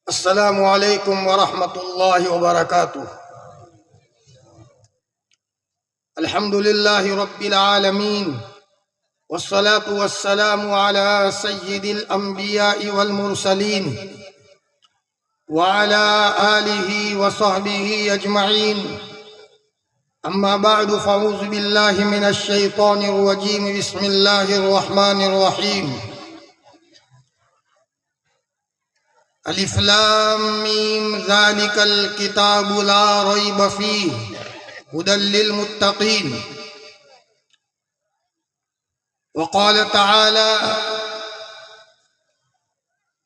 السلام علیکم ورحمۃ اللہ وبرکاتہ۔ الحمد للہ رب العالمین والصلاة والسلام علی سید الانبیاء والمرسلین وعلی آلہ وصحبہ اجمعین، اما بعد فاعوذ باللہ من الشیطان الرجیم، بسم اللہ الرحمن الرحیم۔ الف لام میم ذالک الکتاب لا ریب فیہ ہدی للمتقین۔ وقال تعالی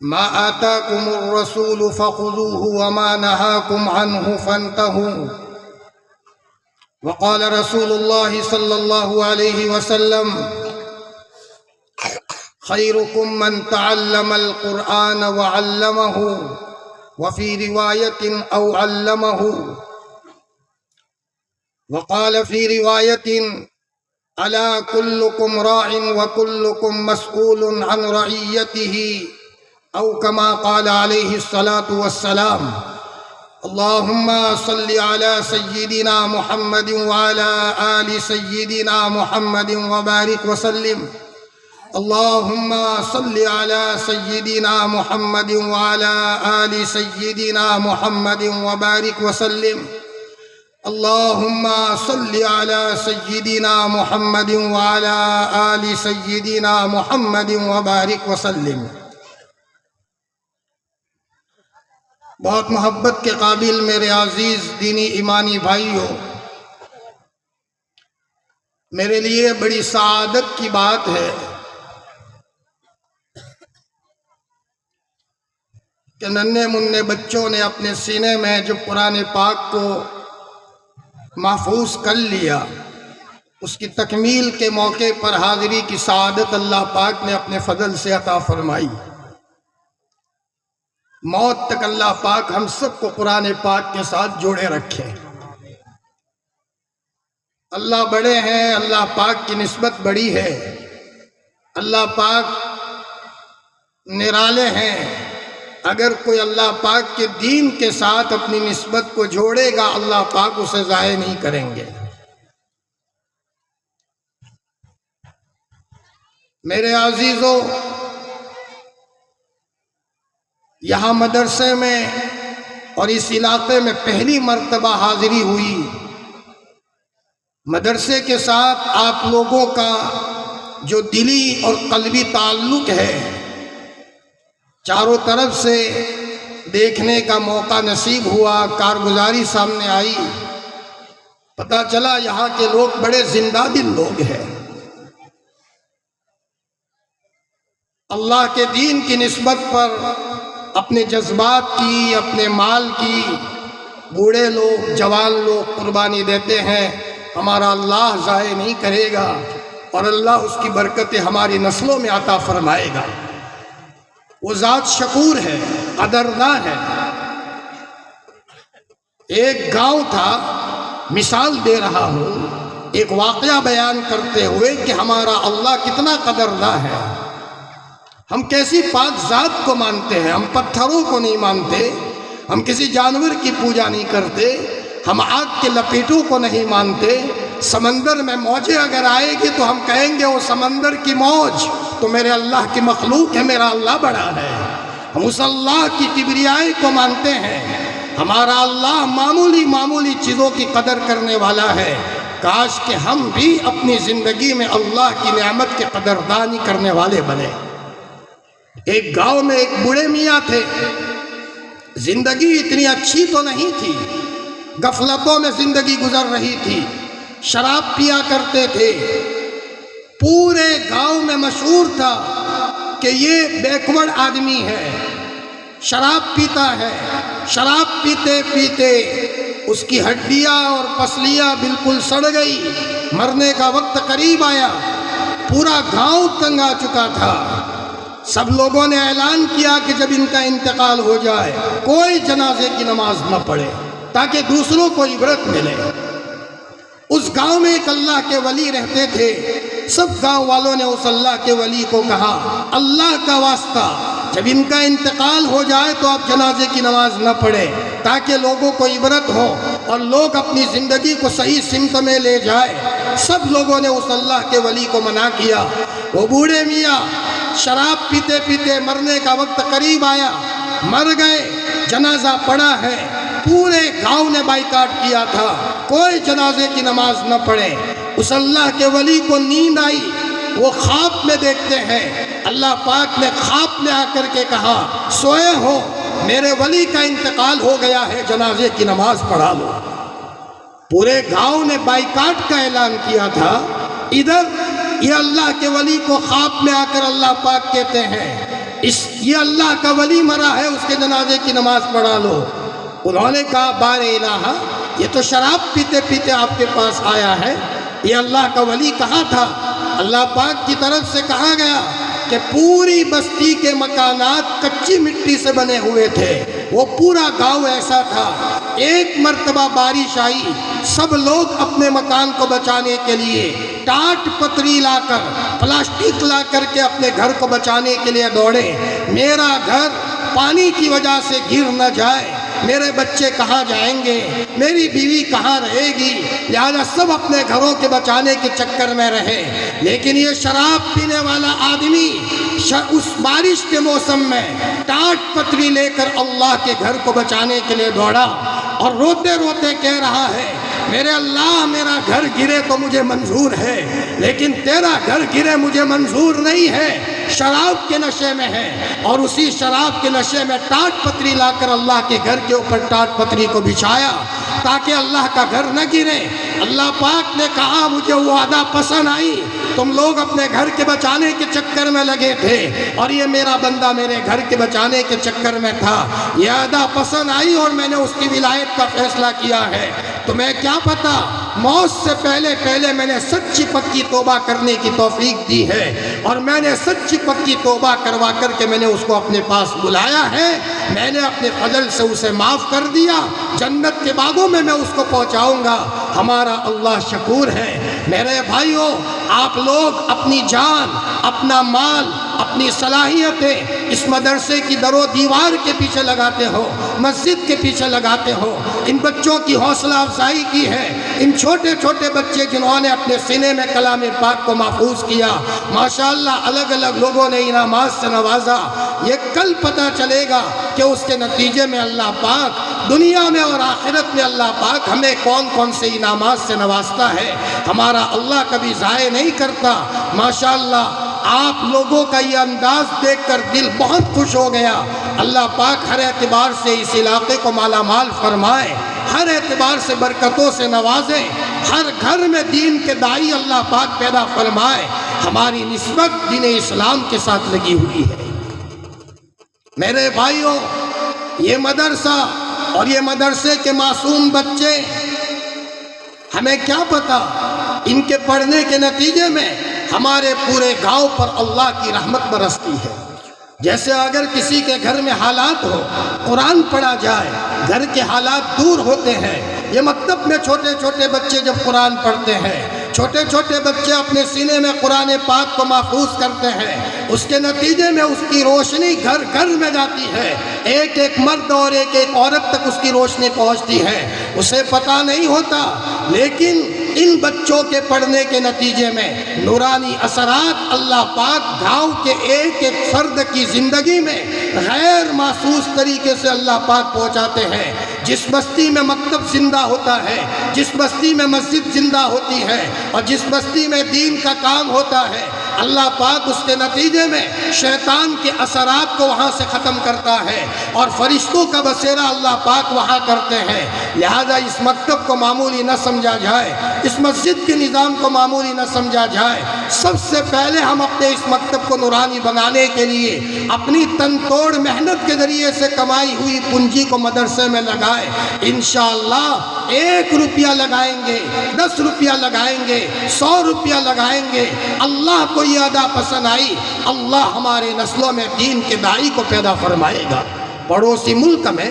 ما آتاکم الرسول فخذوه وما نهاکم عنہ فانتہوا۔ وقال رسول اللہ صلی اللہ علیہ وسلم خیرکم من تعلم القرآن وعلمہ وفی روایت او علمہ۔ وقال فی روایت الا کلکم راع وکلکم مسئول عن رعیتہ، او کما قال علیہ الصلاة والسلام۔ اللہم صل علی سیدنا محمد وعلی آل سیدنا محمد وبارک وسلم۔ اللہم صل علی سیدنا محمد وعلی آل سیدنا محمد وبارک وسلم۔ اللہم صل علی سیدنا محمد وعلی آل سیدنا محمد وبارک وسلم۔ بہت محبت کے قابل میرے عزیز دینی ایمانی بھائیوں، میرے لیے بڑی سعادت کی بات ہے کہ ننھے منھے بچوں نے اپنے سینے میں جو قرآن پاک کو محفوظ کر لیا، اس کی تکمیل کے موقع پر حاضری کی سعادت اللہ پاک نے اپنے فضل سے عطا فرمائی۔ موت تک اللہ پاک ہم سب کو قرآن پاک کے ساتھ جوڑے رکھے۔ اللہ بڑے ہیں، اللہ پاک کی نسبت بڑی ہے، اللہ پاک نرالے ہیں۔ اگر کوئی اللہ پاک کے دین کے ساتھ اپنی نسبت کو جوڑے گا، اللہ پاک اسے ضائع نہیں کریں گے۔ میرے عزیزو، یہاں مدرسے میں اور اس علاقے میں پہلی مرتبہ حاضری ہوئی۔ مدرسے کے ساتھ آپ لوگوں کا جو دلی اور قلبی تعلق ہے، چاروں طرف سے دیکھنے کا موقع نصیب ہوا، کارگزاری سامنے آئی، پتہ چلا یہاں کے لوگ بڑے زندہ دل لوگ ہیں۔ اللہ کے دین کی نسبت پر اپنے جذبات کی، اپنے مال کی بوڑھے لوگ، جوان لوگ قربانی دیتے ہیں۔ ہمارا اللہ ضائع نہیں کرے گا اور اللہ اس کی برکتیں ہماری نسلوں میں عطا فرمائے گا۔ وہ ذات شکور ہے، قدردان ہے۔ ایک گاؤں تھا، مثال دے رہا ہوں، ایک واقعہ بیان کرتے ہوئے کہ ہمارا اللہ کتنا قدردان ہے۔ ہم کیسی پاک ذات کو مانتے ہیں، ہم پتھروں کو نہیں مانتے، ہم کسی جانور کی پوجا نہیں کرتے، ہم آگ کے لپیٹوں کو نہیں مانتے۔ سمندر میں موجیں اگر آئے گی تو ہم کہیں گے وہ سمندر کی موج تو میرے اللہ کی مخلوق ہے، میرا اللہ بڑا ہے۔ ہم اس اللہ کی کبریائی کو مانتے ہیں۔ ہمارا اللہ معمولی چیزوں کی قدر کرنے والا ہے۔ کاش کہ ہم بھی اپنی زندگی میں اللہ کی نعمت کے قدردانی کرنے والے بنے۔ ایک گاؤں میں ایک بوڑھے میاں تھے، زندگی اتنی اچھی تو نہیں تھی، غفلتوں میں زندگی گزر رہی تھی، شراب پیا کرتے تھے۔ پورے گاؤں میں مشہور تھا کہ یہ بیکورڈ آدمی ہے، شراب پیتا ہے۔ شراب پیتے پیتے اس کی ہڈیاں اور پسلیاں بالکل سڑ گئی، مرنے کا وقت قریب آیا، پورا گاؤں تنگ آ چکا تھا۔ سب لوگوں نے اعلان کیا کہ جب ان کا انتقال ہو جائے کوئی جنازے کی نماز نہ پڑھے تاکہ دوسروں کو عبرت ملے۔ اس گاؤں میں ایک اللہ کے ولی رہتے تھے، سب گاؤں والوں نے اس اللہ کے ولی کو کہا اللہ کا واسطہ جب ان کا انتقال ہو جائے تو آپ جنازے کی نماز نہ پڑھیں تاکہ لوگوں کو عبرت ہو اور لوگ اپنی زندگی کو صحیح سمت میں لے جائے۔ سب لوگوں نے اس اللہ کے ولی کو منع کیا۔ وہ بوڑھے میاں شراب پیتے پیتے مرنے کا وقت قریب آیا، مر گئے، جنازہ پڑا ہے، پورے گاؤں نے بائیکاٹ کیا تھا، کوئی جنازے کی نماز نہ پڑھے۔ اس اللہ کے ولی کو نیند آئی، وہ خواب میں دیکھتے ہیں، اللہ پاک نے خواب میں آ کر کے کہا سوئے ہو، میرے ولی کا انتقال ہو گیا ہے، جنازے کی نماز پڑھا لو۔ پورے گاؤں نے بائیکاٹ کا اعلان کیا تھا، ادھر یہ اللہ کے ولی کو خواب میں آ کر اللہ پاک کہتے ہیں یہ اللہ کا ولی مرا ہے، اس کے جنازے کی نماز پڑھا لو۔ انہوں نے کہا بار الہ، یہ تو شراب پیتے پیتے آپ کے پاس آیا ہے، یہ اللہ کا ولی کہاں تھا؟ اللہ پاک کی طرف سے کہا گیا کہ پوری بستی کے مکانات کچی مٹی سے بنے ہوئے تھے، وہ پورا گاؤں ایسا تھا۔ ایک مرتبہ بارش آئی، سب لوگ اپنے مکان کو بچانے کے لیے ٹاٹ پتری لا کر، پلاسٹک لا کر کے اپنے گھر کو بچانے کے لیے دوڑے۔ میرا گھر پانی کی وجہ سے گر نہ جائے، میرے بچے کہاں جائیں گے، میری بیوی کہاں رہے گی، لہذا سب اپنے گھروں کے بچانے کے چکر میں رہے۔ لیکن یہ شراب پینے والا آدمی اس بارش کے موسم میں ٹاٹ پتری لے کر اللہ کے گھر کو بچانے کے لیے دوڑا اور روتے روتے کہہ رہا ہے میرے اللہ، میرا گھر گرے تو مجھے منظور ہے، لیکن تیرا گھر گرے مجھے منظور نہیں ہے، شراب کے نشے میں ہے۔ اور اسی شراب کے نشے میں ٹاٹ پتری لا کر اللہ کے گھر کے اوپر ٹاٹ پتری کو بچھایا تاکہ اللہ کا گھر نہ گرے۔ اللہ پاک نے کہا مجھے وہ وعدہ پسند آئی، تم لوگ اپنے گھر کے بچانے کے چکر میں لگے تھے اور یہ میرا بندہ میرے گھر کے بچانے کے چکر میں تھا، یہ وعدہ پسند آئی اور میں نے اس کی ولایت کا فیصلہ کیا ہے۔ تمہیں کیا پتا، موت سے پہلے پہلے میں نے سچی پکی توبہ کرنے کی توفیق دی ہے اور میں نے سچی پکی توبہ کروا کر کے میں نے اس کو اپنے پاس بلایا ہے، میں نے اپنے فضل سے اسے معاف کر دیا، جنت کے باغوں میں اس کو پہنچاؤں گا۔ ہمارا اللہ شکور ہے۔ میرے بھائیوں، آپ لوگ اپنی جان، اپنا مال، اپنی صلاحیتیں اس مدرسے کی در و دیوار کے پیچھے لگاتے ہو، مسجد کے پیچھے لگاتے ہو، ان بچوں کی حوصلہ افزائی کی ہے، ان چھوٹے چھوٹے بچے جنہوں نے اپنے سینے میں کلام پاک کو محفوظ کیا، ماشاءاللہ الگ الگ لوگوں نے انعامات سے نوازا۔ یہ کل پتہ چلے گا کہ اس کے نتیجے میں اللہ پاک دنیا میں اور آخرت میں اللہ پاک ہمیں کون کون سے انعامات سے نوازتا ہے۔ ہمارا اللہ کبھی ضائع نہیں کرتا۔ ماشاءاللہ آپ لوگوں کا یہ انداز دیکھ کر دل بہت خوش ہو گیا۔ اللہ پاک ہر اعتبار سے اس علاقے کو مالا مال فرمائے، ہر اعتبار سے برکتوں سے نوازے، ہر گھر میں دین کے داعی اللہ پاک پیدا فرمائے۔ ہماری نسبت دین اسلام کے ساتھ لگی ہوئی ہے۔ میرے بھائیوں، یہ مدرسہ اور یہ مدرسے کے معصوم بچے، ہمیں کیا پتا ان کے پڑھنے کے نتیجے میں ہمارے پورے گاؤں پر اللہ کی رحمت برستی ہے۔ جیسے اگر کسی کے گھر میں حالات ہو، قرآن پڑھا جائے، گھر کے حالات دور ہوتے ہیں۔ یہ مکتب میں چھوٹے چھوٹے بچے جب قرآن پڑھتے ہیں، چھوٹے چھوٹے بچے اپنے سینے میں قرآن پاک کو محفوظ کرتے ہیں، اس کے نتیجے میں اس کی روشنی گھر گھر میں جاتی ہے، ایک ایک مرد اور ایک ایک عورت تک اس کی روشنی پہنچتی ہے، اسے پتہ نہیں ہوتا۔ لیکن ان بچوں کے پڑھنے کے نتیجے میں نورانی اثرات اللہ پاک گاؤں کے ایک ایک فرد کی زندگی میں غیر محسوس طریقے سے اللہ پاک پہنچاتے ہیں۔ جس بستی میں مکتب زندہ ہوتا ہے، جس بستی میں مسجد زندہ ہوتی ہے اور جس بستی میں دین کا کام ہوتا ہے، اللہ پاک اس کے نتیجے میں شیطان کے اثرات کو وہاں سے ختم کرتا ہے اور فرشتوں کا بسیرا اللہ پاک وہاں کرتے ہیں۔ لہذا اس مکتب کو معمولی نہ سمجھا جائے، اس مسجد کے نظام کو معمولی نہ سمجھا جائے۔ سب سے پہلے ہم اپنے اس مکتب کو نورانی بنانے کے لیے اپنی تن توڑ محنت کے ذریعے سے کمائی ہوئی پونجی کو مدرسے میں لگائیں۔ انشاءاللہ 1 روپیہ لگائیں گے، 10 روپیہ لگائیں گے، 100 روپیہ لگائیں گے، اللہ کو یہ ادا پسند آئی، اللہ ہمارے نسلوں میں دین کے داعی کو پیدا فرمائے گا۔ پڑوسی ملک میں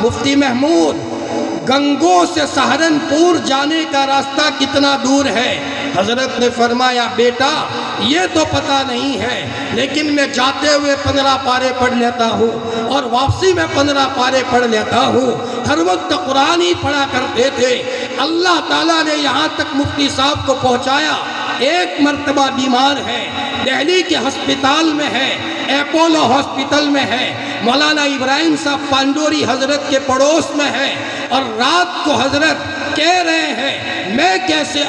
مفتی محمود، گنگوں سے سہارنپور جانے کا راستہ کتنا دور ہے؟ حضرت نے فرمایا بیٹا یہ تو پتہ نہیں ہے، لیکن میں جاتے ہوئے 15 پارے پڑھ لیتا ہوں اور واپسی میں 15 پارے پڑھ لیتا ہوں۔ ہر وقت قرآن ہی پڑھا کرتے تھے۔ اللہ تعالیٰ نے یہاں تک مفتی صاحب کو پہنچایا، ایک مرتبہ بیمار ہے، دہلی کے ہسپتال میں ہے، اپولو ہاسپٹل میں ہے، مولانا ابراہیم صاحب پانڈوری حضرت کے پڑوس میں ہے، اور رات کو حضرت کہہ رہے ہیں میں کیسے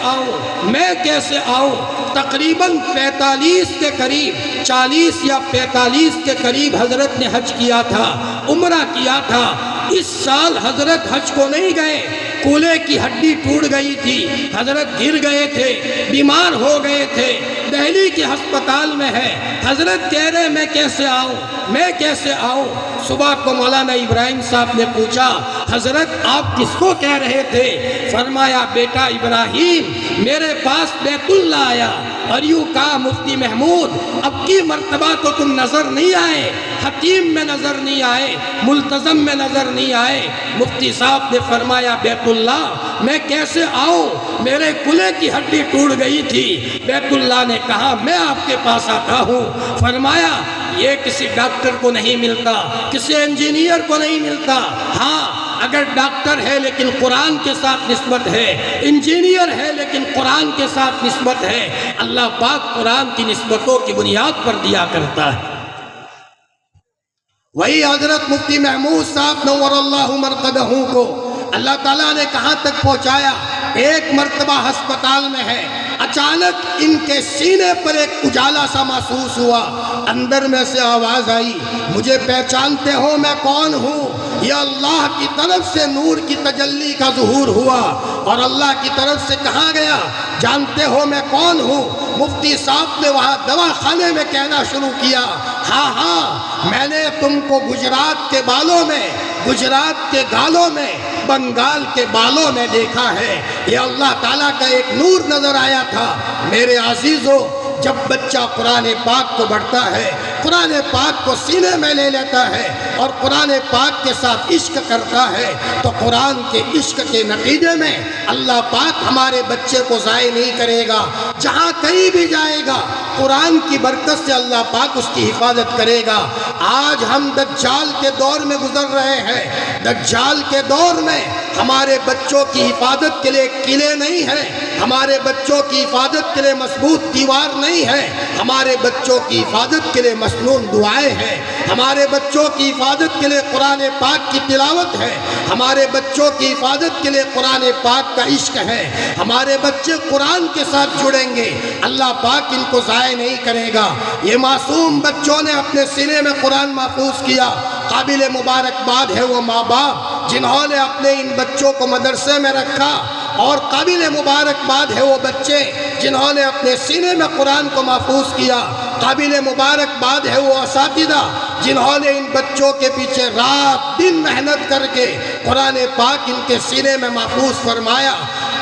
آؤں۔ تقریباً 45 کے قریب، 40 یا 45 کے قریب حضرت نے حج کیا تھا، عمرہ کیا تھا۔ اس سال حضرت حج کو نہیں گئے، کولے کی ہڈی ٹوٹ گئی تھی، حضرت گر گئے تھے، بیمار ہو گئے تھے، دہلی کے ہسپتال میں ہے۔ حضرت کہہ رہے میں کیسے آؤں۔ صبح کو مولانا ابراہیم صاحب نے پوچھا حضرت آپ کس کو کہہ رہے تھے؟ فرمایا بیٹا ابراہیم میرے پاس بیت اللہ آیا اور یوں کہا مفتی محمود اب کی مرتبہ تو تم نظر نہیں آئے، حتیم میں نظر نہیں آئے، ملتزم میں نظر نہیں آئے۔ مفتی صاحب نے فرمایا بیت اللہ میں کیسے آؤں، میرے کلے کی ہڈی ٹوٹ گئی تھی۔ بیت اللہ نے کہا میں آپ کے پاس آتا ہوں۔ فرمایا یہ کسی ڈاکٹر کو نہیں ملتا، کسی انجینئر کو نہیں ملتا، ہاں اگر ڈاکٹر ہے لیکن قرآن کے ساتھ نسبت ہے، انجینئر ہے لیکن قرآن کے ساتھ نسبت ہے، اللہ پاک قرآن کی نسبتوں کی بنیاد پر دیا کرتا ہے۔ وہی حضرت مفتی محمود صاحب نور اللہ مرقدہ کو اللہ تعالیٰ نے کہاں تک پہنچایا، ایک مرتبہ ہسپتال میں ہے، اچانک ان کے سینے پر ایک اجالا سا محسوس ہوا، اندر میں سے آواز آئی مجھے پہچانتے ہو میں کون ہوں؟ یہ اللہ کی طرف سے نور کی تجلی کا ظہور ہوا، اور اللہ کی طرف سے کہا گیا جانتے ہو میں کون ہوں؟ مفتی صاحب نے وہاں دواخانے میں کہنا شروع کیا ہاں میں نے تم کو گجرات کے بالوں میں، گجرات کے گالوں میں، بنگال کے بالوں میں دیکھا ہے۔ یہ اللہ تعالیٰ کا ایک نور نظر آیا تھا۔ میرے عزیزو جب بچہ قرآن پاک کو پڑھتا ہے، قرآن پاک کو سینے میں لے لیتا ہے اور قرآن پاک کے ساتھ عشق کرتا ہے تو قرآن کے عشق کے نتیجے میں اللہ پاک ہمارے بچے کو ضائع نہیں کرے گا، جہاں کہیں بھی جائے گا قرآن کی برکت سے اللہ پاک اس کی حفاظت کرے گا۔ آج ہم دجال کے دور میں گزر رہے ہیں، دجال کے دور میں ہمارے بچوں کی حفاظت کے لیے قلعے نہیں ہیں، ہمارے بچوں کی حفاظت کے لیے مضبوط دیوار نہیں ہے، ہمارے بچوں کی حفاظت کے لیے مسنون دعائیں ہیں، ہمارے بچوں کی حفاظت کے لیے قرآن پاک کی تلاوت ہے، ہمارے بچوں کی حفاظت کے لیے قرآن پاک کا عشق ہے۔ ہمارے بچے قرآن کے ساتھ جڑیں گے، اللہ پاک ان کو ضائع نہیں کرے گا۔ یہ معصوم بچوں نے اپنے سینے میں قرآن محفوظ کیا، قابل مبارکباد ہے وہ ماں باپ جنہوں نے اپنے ان بچوں کو مدرسے میں رکھا، اور قابل مبارکباد ہے وہ بچے جنہوں نے اپنے سینے میں قرآن کو محفوظ کیا، قابل مبارکباد ہے وہ اساتذہ جنہوں نے ان بچوں کے پیچھے رات دن محنت کر کے قرآن پاک ان کے سینے میں محفوظ فرمایا۔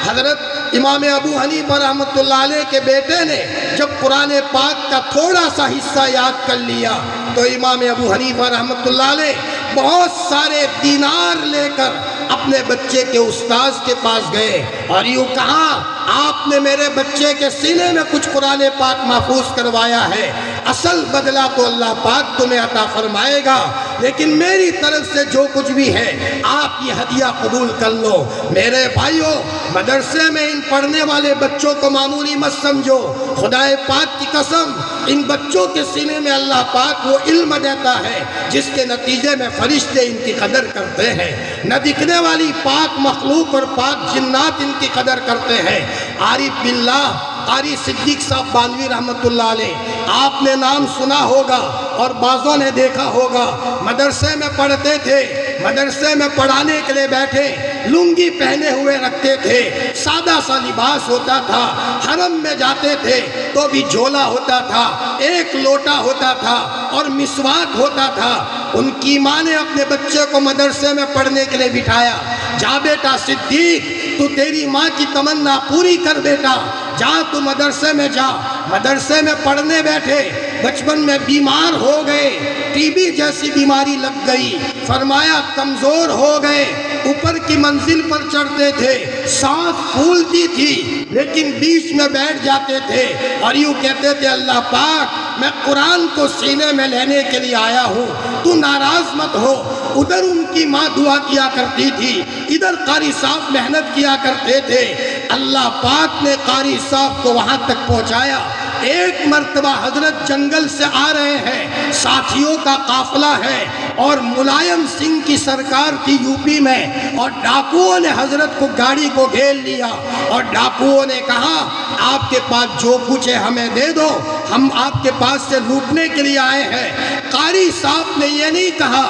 حضرت امام ابو حنیفہ رحمۃ اللہ علیہ کے بیٹے نے جب قرآن پاک کا تھوڑا سا حصہ یاد کر لیا تو امام ابو حنیفہ رحمۃ اللہ علیہ بہت سارے دینار لے کر اپنے بچے کے استاذ کے پاس گئے اور یوں کہا آپ نے میرے بچے کے سینے میں کچھ قرآن پاک محفوظ کروایا ہے، اصل بدلہ تو اللہ پاک تمہیں عطا فرمائے گا، لیکن میری طرف سے جو کچھ بھی ہے آپ یہ ہدیہ قبول کر لو۔ میرے بھائیوں مدرسے میں ان پڑھنے والے بچوں کو معمولی مت سمجھو، خدا پاک کی قسم ان بچوں کے سینے میں اللہ پاک وہ علم دیتا ہے جس کے نتیجے میں فرشتے ان کی قدر کرتے ہیں، نہ دکھنے والی پاک مخلوق اور پاک جنات ان کی قدر کرتے ہیں۔ عارف باللہ قاری صدیق صاحب بانوی رحمۃ اللہ علیہ آپ نے نام سنا ہوگا اور بعضوں نے دیکھا ہوگا، مدرسے میں پڑھتے تھے، مدرسے میں پڑھانے کے لیے بیٹھے لنگی پہنے ہوئے رکھتے تھے، سادہ سا لباس ہوتا تھا، حرم میں جاتے تھے تو بھی جھولا ہوتا تھا، ایک لوٹا ہوتا تھا اور مسواک ہوتا تھا۔ ان کی ماں نے اپنے بچے کو مدرسے میں پڑھنے کے لیے بٹھایا، جا بیٹا صدیق تو تیری ماں کی تمنا پوری کر بیٹا، جا تو مدرسے میں جا۔ مدرسے میں پڑھنے بیٹھے، بچپن میں بیمار ہو گئے، ٹی بی جیسی بیماری لگ گئی، فرمایا کمزور ہو گئے، اوپر کی منزل پر چڑھتے تھے، سانس پھولتی تھی لیکن بیچ میں بیٹھ جاتے تھے اور یوں کہتے تھے اللہ پاک میں قرآن کو سینے میں لینے کے لیے آیا ہوں، تو ناراض مت ہو۔ ادھر ان کی ماں دعا کیا کرتی تھی، ادھر قاری صاحب محنت کیا کرتے تھے۔ اللہ پاک نے قاری صاحب کو وہاں تک پہنچایا۔ ایک مرتبہ حضرت جنگل سے آ رہے ہیں، ساتھیوں کا قافلہ ہے اور ملائم سنگھ کی سرکار تھی یو پی میں، اور ڈاکوؤں نے حضرت کو گاڑی کو گھیر لیا اور ڈاکوؤں نے کہا آپ کے پاس جو کچھ ہے ہمیں دے دو، ہم آپ کے پاس سے لوٹنے کے لیے آئے ہیں۔ قاری صاحب نے یہ نہیں کہا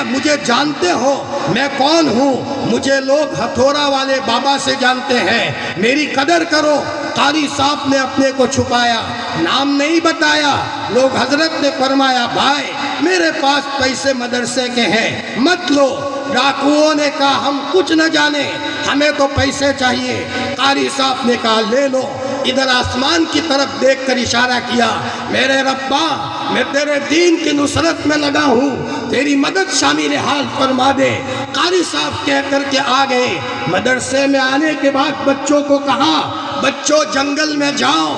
مجھے جانتے ہو میں کون ہوں، مجھے لوگ ہتھوڑا والے بابا سے جانتے ہیں، میری قدر کرو۔ قاری صاحب نے اپنے کو چھپایا، نام نہیں بتایا۔ لوگ حضرت نے فرمایا بھائی میرے پاس پیسے مدرسے کے ہیں مت لو۔ ڈاکوؤں نے کہا ہم کچھ نہ جانے، ہمیں تو پیسے چاہیے۔ قاری صاحب نے کہا لے لو۔ ادھر آسمان کی طرف دیکھ کر اشارہ کیا، میرے ربا میں تیرے دین کی نصرت میں لگا ہوں، تیری مدد شامل حال فرما دے۔ قاری صاحب کہہ کر کے آ گئے۔ مدرسے میں آنے کے بعد بچوں کو کہا بچوں جنگل میں جاؤ،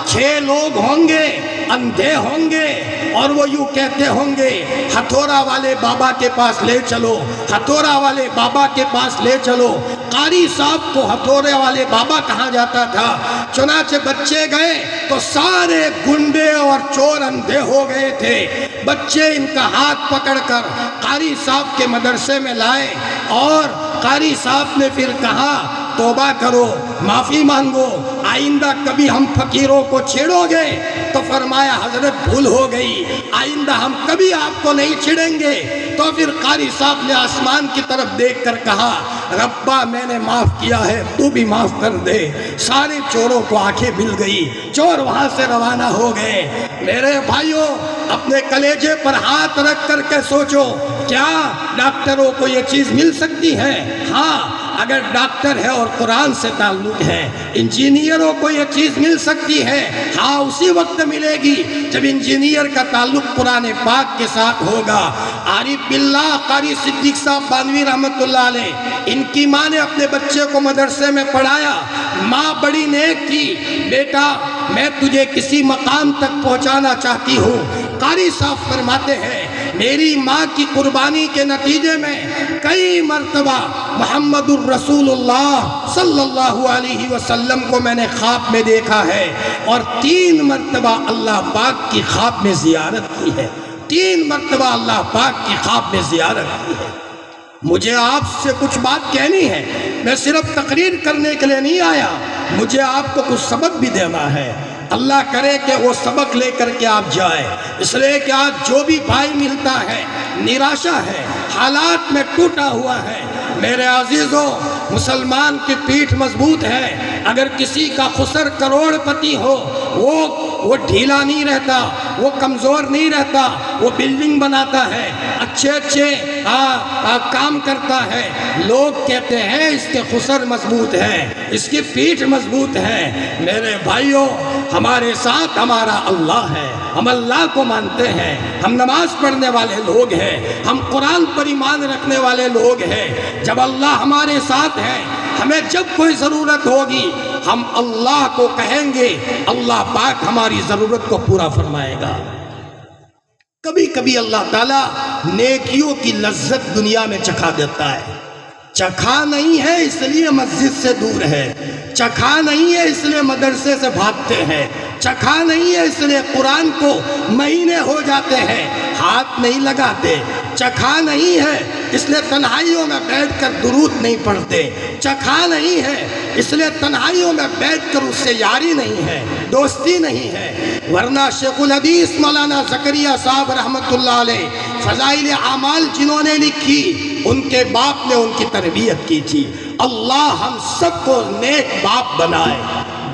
6 لوگ ہوں گے، اندھے ہوں گے اور وہ یوں کہتے ہوں گے ہتھوڑا والے بابا کے پاس لے چلو، ہتھوڑا والے بابا کے پاس لے چلو۔ قاری صاحب کو ہتھوڑے والے بابا کہا جاتا تھا، چنانچہ بچے گئے تو سارے گنڈے اور چور اندھے ہو گئے تھے۔ بچے ان کا ہاتھ پکڑ کر قاری صاحب کے مدرسے میں لائے اور قاری صاحب نے پھر کہا توبہ کرو، معافی مانگو، آئندہ کبھی ہم فقیروں کو چھیڑو گے تو فرمایا حضرت بھول ہو گئی، آئندہ ہم کبھی آپ کو نہیں چھیڑیں گے۔ تو پھر قاری صاحب نے آسمان کی طرف دیکھ کر کہا ربا میں نے معاف کیا ہے تو بھی معاف کر دے۔ سارے چوروں کو آنکھیں مل گئی، چور وہاں سے روانہ ہو گئے۔ میرے بھائیوں اپنے کلیجے پر ہاتھ رکھ کر کے سوچو، کیا ڈاکٹروں کو یہ چیز مل سکتی ہے؟ ہاں اگر ڈاکٹر ہے اور قرآن سے تعلق ہے۔ انجینئروں کو یہ چیز مل سکتی ہے، ہاں اسی وقت ملے گی جب انجینئر کا تعلق قرآن پاک کے ساتھ ہوگا۔ عارف باللہ قاری صدیق صاحب بانوی رحمت اللہ علیہ، ان کی ماں نے اپنے بچے کو مدرسے میں پڑھایا۔ ماں بڑی نیک تھی، بیٹا میں تجھے کسی مقام تک پہنچانا چاہتی ہوں۔ قاری صاحب فرماتے ہیں میری ماں کی قربانی کے نتیجے میں کئی مرتبہ محمد الرسول اللہ صلی اللہ علیہ وسلم کو میں نے خواب میں دیکھا ہے اور 3 مرتبہ اللہ پاک کی خواب میں زیارت کی ہے، 3 مرتبہ اللہ پاک کی خواب میں زیارت کی ہے۔ مجھے آپ سے کچھ بات کہنی ہے، میں صرف تقریر کرنے کے لیے نہیں آیا، مجھے آپ کو کچھ سبق بھی دینا ہے۔ اللہ کرے کہ وہ سبق لے کر کے آپ جائیں، اس لیے کہ آج جو بھی بھائی ملتا ہے نراشا ہے، حالات میں ٹوٹا ہوا ہے۔ میرے عزیزوں مسلمان کی پیٹھ مضبوط ہے، اگر کسی کا خسر کروڑ پتی ہو وہ ڈھیلا نہیں رہتا، وہ کمزور نہیں رہتا، وہ بلڈنگ بناتا ہے، اچھے کام کرتا ہے، لوگ کہتے ہیں اس کے خسر مضبوط ہے، اس کی پیٹھ مضبوط ہے۔ میرے بھائیوں ہمارے ساتھ ہمارا اللہ ہے، ہم اللہ کو مانتے ہیں، ہم نماز پڑھنے والے لوگ ہیں، ہم قرآن پر ایمان رکھنے والے لوگ ہیں۔ جب اللہ ہمارے ساتھ ہے، ہمیں جب کوئی ضرورت ہوگی ہم اللہ کو کہیں گے، اللہ پاک ہماری ضرورت کو پورا فرمائے گا۔ کبھی کبھی اللہ تعالیٰ نیکیوں کی لذت دنیا میں چکھا دیتا ہے، چکھا نہیں ہے اس لیے مسجد سے دور ہے، چکھا نہیں ہے اس لیے مدرسے سے بھاگتے ہیں، چکھا نہیں ہے اس لیے قرآن کو مہینے ہو جاتے ہیں ہاتھ نہیں لگاتے، چکھا نہیں ہے اس لیے تنہائیوں میں بیٹھ کر درود نہیں پڑھتے، چکھا نہیں ہے اس لیے تنہائیوں میں بیٹھ کر اس سے یاری نہیں ہے، دوستی نہیں ہے۔ ورنہ شیخ الحدیث مولانا زکریا صاحب رحمت اللہ علیہ فضائل اعمال جنہوں نے لکھی، ان کے باپ نے ان کی تربیت کی تھی۔ اللہ ہم سب کو نیک باپ بنائے۔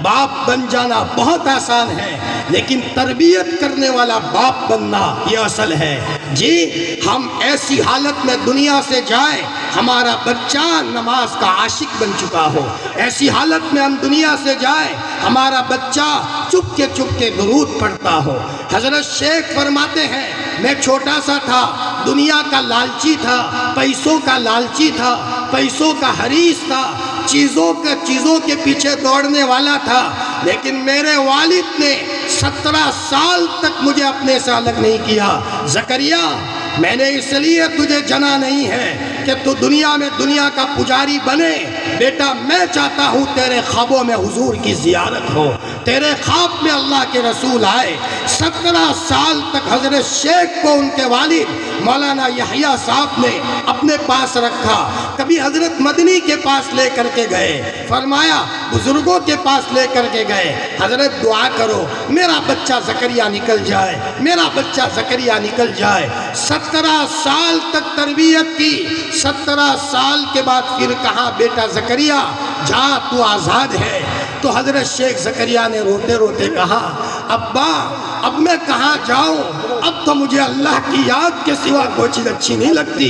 باپ بن جانا بہت آسان ہے، لیکن تربیت کرنے والا باپ بننا یہ اصل ہے۔ جی ہم ایسی حالت میں دنیا سے جائیں ہمارا بچہ نماز کا عاشق بن چکا ہو، ایسی حالت میں ہم دنیا سے جائیں ہمارا بچہ چپ کے درود پڑھتا ہو۔ حضرت شیخ فرماتے ہیں میں چھوٹا سا تھا، دنیا کا لالچی تھا، پیسوں کا لالچی تھا، پیسوں کا حریص تھا، چیزوں کے پیچھے دوڑنے والا تھا، لیکن میرے والد نے 17 سال تک مجھے اپنے سے الگ نہیں کیا۔ زکریا میں نے اس لیے تجھے جنا نہیں ہے کہ تو دنیا میں دنیا کا پجاری بنے، بیٹا میں چاہتا ہوں تیرے خوابوں میں حضور کی زیارت ہو، تیرے خواب میں اللہ کے رسول آئے۔ 17 سال تک حضرت شیخ کو ان کے والد مولانا یحییٰ صاحب نے اپنے پاس رکھا، کبھی حضرت مدنی کے پاس لے کر کے گئے، فرمایا بزرگوں کے پاس لے کر کے گئے، حضرت دعا کرو میرا بچہ زکریا نکل جائے، میرا بچہ زکریا نکل جائے۔ 17 سال تک تربیت کی، 17 سال کے بعد پھر کہا بیٹا زکریا جا تو آزاد ہے۔ تو حضرت شیخ زکریا نے روتے روتے کہا ابا اب میں کہاں جاؤں، اب تو مجھے اللہ کی یاد کے سوا کوئی چیز اچھی نہیں لگتی،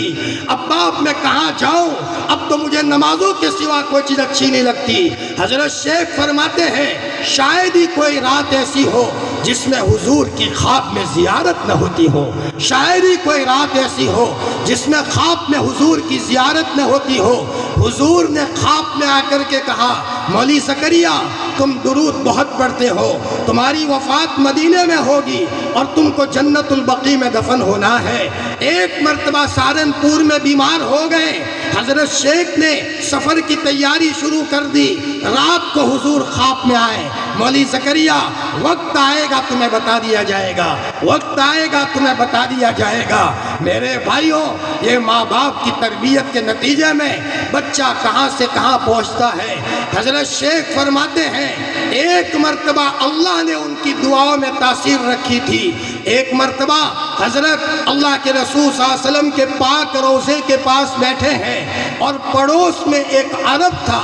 ابا اب میں کہاں جاؤں، اب تو مجھے نمازوں کے سوا کوئی چیز اچھی نہیں لگتی۔ حضرت شیخ فرماتے ہیں شاید ہی کوئی رات ایسی ہو جس میں حضور کی خواب میں زیارت نہ ہوتی ہو، شاید ہی کوئی رات ایسی ہو جس میں خواب میں حضور کی زیارت نہ ہوتی ہو۔ حضور نے خواب میں آ کر کے کہا مولوی زکریا تم درود بہت پڑھتے ہو، تمہاری وفات مدینے میں ہوگی اور تم کو جنت البقیع میں دفن ہونا ہے۔ ایک مرتبہ سہارنپور میں بیمار ہو گئے، حضرت شیخ نے سفر کی تیاری شروع کر دی، رات کو حضور خواب میں آئے، مولوی زکریا وقت آئے گا تمہیں بتا دیا جائے گا، وقت آئے گا تمہیں بتا دیا جائے گا۔ میرے بھائیوں یہ ماں باپ کی تربیت کے نتیجے میں بچہ کہاں سے کہاں پہنچتا ہے۔ حضرت شیخ فرماتے ہیں ایک مرتبہ اللہ نے ان کی دعاؤں میں تاثیر رکھی تھی۔ ایک مرتبہ حضرت اللہ کے رسول صلی اللہ علیہ وسلم کے پاک روضے کے پاس بیٹھے ہیں اور پڑوس میں ایک عرب تھا،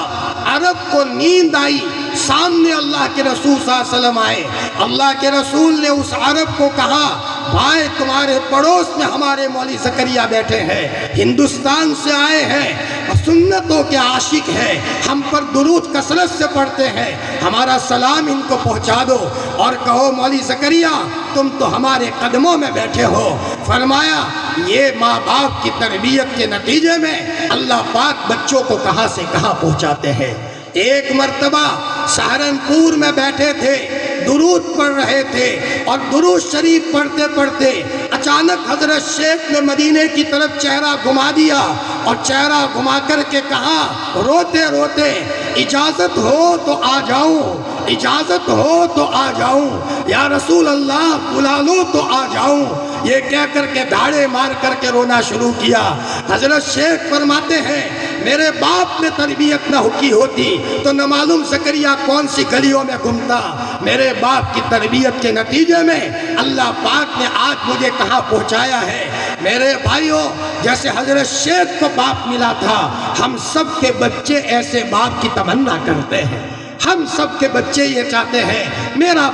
عرب کو نیند آئی، سامنے اللہ کے رسول صلی اللہ علیہ وسلم آئے، اللہ کے رسول نے اس عرب کو کہا بھائی تمہارے پڑوس میں ہمارے مولوی زکریا بیٹھے ہیں، ہندوستان سے آئے ہیں، سنتوں کے عاشق ہیں، ہم پر درود کثرت سے پڑھتے ہیں، ہمارا سلام ان کو پہنچا دو اور کہو مولوی زکریا تم تو ہمارے قدموں میں بیٹھے ہو۔ فرمایا یہ ماں باپ کی تربیت کے نتیجے میں اللہ پاک بچوں کو کہاں سے کہاں پہنچاتے ہیں۔ ایک مرتبہ سہارنپور میں بیٹھے تھے، درود پڑھ رہے تھے اور درود شریف پڑھتے پڑھتے اچانک حضرت شیخ نے مدینے کی طرف چہرہ گھما دیا اور چہرہ گھما کر کے کہا روتے روتے اجازت ہو تو آ جاؤں، اجازت ہو تو آ جاؤں، یا رسول اللہ بلا لو تو آ جاؤں۔ یہ کہہ کر کے دھاڑے مار کر کے رونا شروع کیا۔ حضرت شیخ فرماتے ہیں میرے باپ نے تربیت نہ کی ہوتی تو نہ معلوم زکریا کون سی گلیوں میں گھومتا، میرے باپ کی تربیت کے نتیجے میں اللہ پاک نے آج مجھے کہاں پہنچایا ہے۔ میرے بھائیوں جیسے حضرت شیخ کو باپ ملا تھا، ہم سب کے بچے ایسے باپ کی تمنا کرتے ہیں، ہم سب کے بچے یہ چاہتے ہیں میرا